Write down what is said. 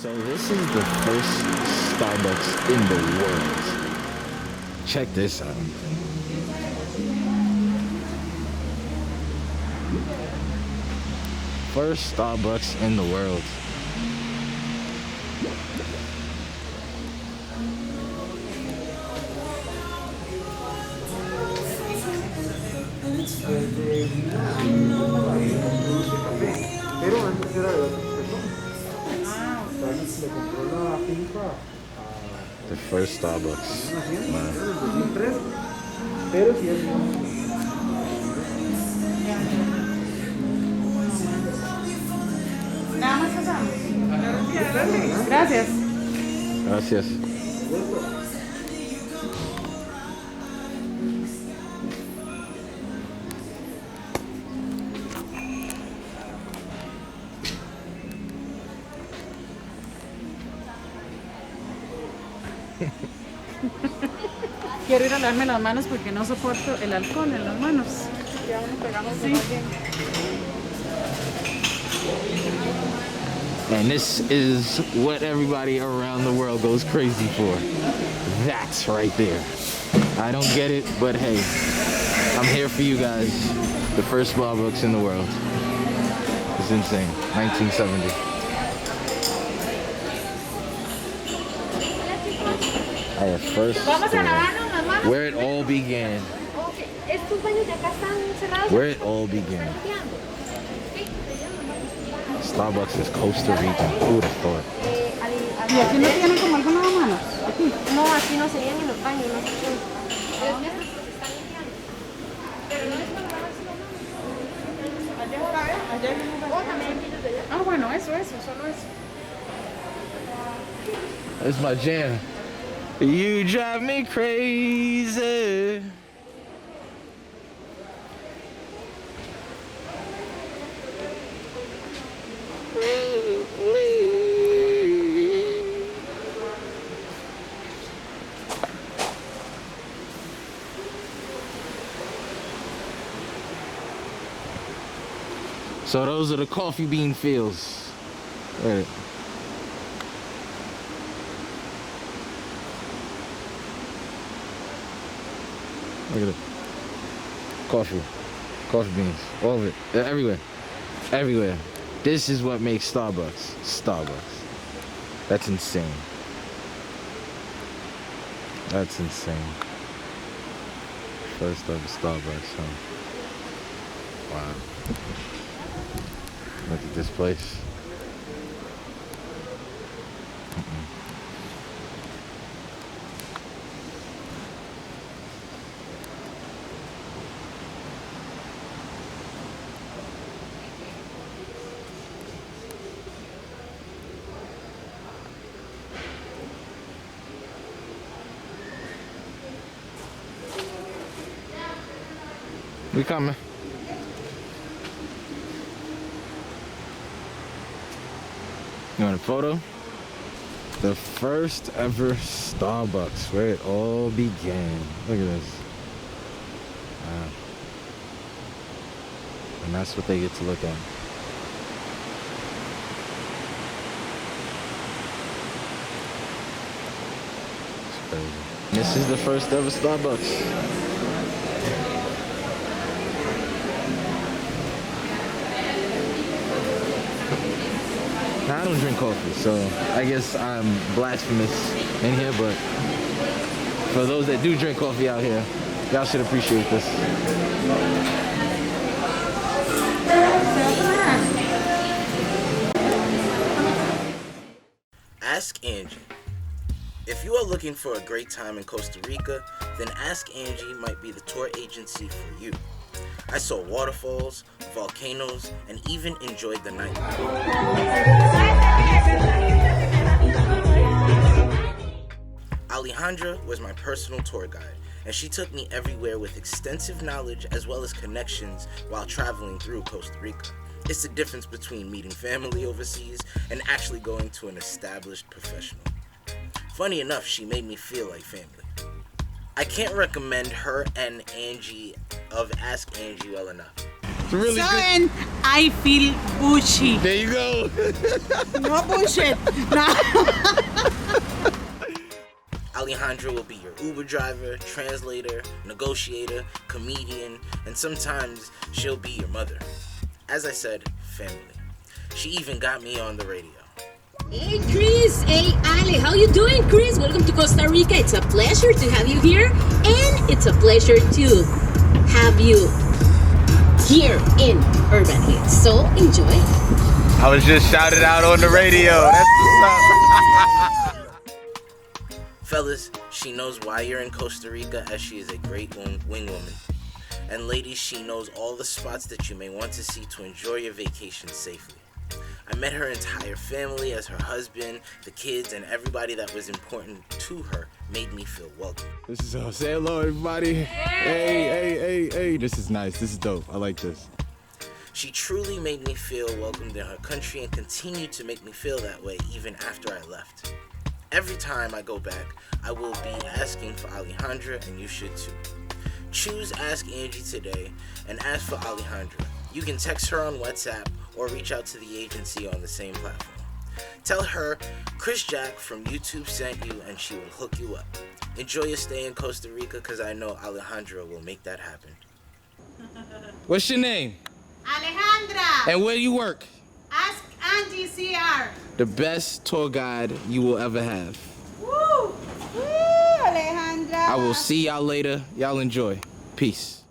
So this is the first Starbucks in the world. Check this out. First Starbucks in the world. Pero antes era de otras personas. Le compró la finca The first Starbucks. a Hacienda en el 2003. Pero sí es Nada más pasamos. Gracias. Gracias. Quiero ir a lavarme las manos porque no soporto el alcohol en las manos. Ya nos pegamos de alguien. And this is what everybody around the world goes crazy for. That's right there. I don't get it, but hey, I'm here for you guys. The first Starbucks in the world. It's insane. 1970. Our first store. Where it all began. Where it all began. Starbucks is Costa Rica. Who would have thought? ¿Y aquí no tienen como algo lavamanos? Aquí. No, aquí no serían ni los baños, no sé qué. Ah, bueno, eso, solo eso. That's my jam. You drive me crazy. So those are the coffee bean fields. Look at it. Look at it. Coffee beans, all of it. They're everywhere, everywhere. This is what makes Starbucks. That's insane. That's insane. First ever Starbucks, huh? Wow. Look at this place. We coming. You want a photo? The first ever Starbucks, where it all began. Look at this. Wow. And that's what they get to look at. It's crazy. This is the first ever Starbucks. Now, I don't drink coffee, so I guess I'm blasphemous in here, but for those that do drink coffee out here, y'all should appreciate this. Ask Angie. If you are looking for a great time in Costa Rica, then Ask Angie might be the tour agency for you. I saw waterfalls, volcanoes, and even enjoyed the nightlife. Alejandra was my personal tour guide, and she took me everywhere with extensive knowledge as well as connections while traveling through Costa Rica. It's the difference between meeting family overseas and actually going to an established professional. Funny enough, she made me feel like family. I can't recommend her and Angie of Ask Angie well enough. It's really So, good. and I feel bushy. There you go. No bullshit. No. Alejandra will be your Uber driver, translator, negotiator, comedian, and sometimes she'll be your mother. As I said, family. She even got me on the radio. Hey Chris, hey Ale, how you doing Chris? Welcome to Costa Rica. It's a pleasure to have you here, and it's a pleasure to have you here in Urban Hits. So enjoy. I was just shouted out on the radio. That's what's up. Fellas, she knows why you're in Costa Rica, as she is a great wing woman. And ladies, she knows all the spots that you may want to see to enjoy your vacation safely. I met her entire family as her husband, the kids, and everybody that was important to her made me feel welcome. This is say hello, everybody. Hey. This is nice. This is dope. I like this. She truly made me feel welcomed in her country and continued to make me feel that way even after I left. Every time I go back, I will be asking for Alejandra, and you should too. Choose Ask Angie today and ask for Alejandra. You can text her on WhatsApp or reach out to the agency on the same platform. Tell her Chris Jack from YouTube sent you and she will hook you up. Enjoy your stay in Costa Rica, because I know Alejandra will make that happen. What's your name? Alejandra. And where do you work? Ask Angie CR. The best tour guide you will ever have. Woo! Woo, Alejandra. I will see y'all later. Y'all enjoy. Peace.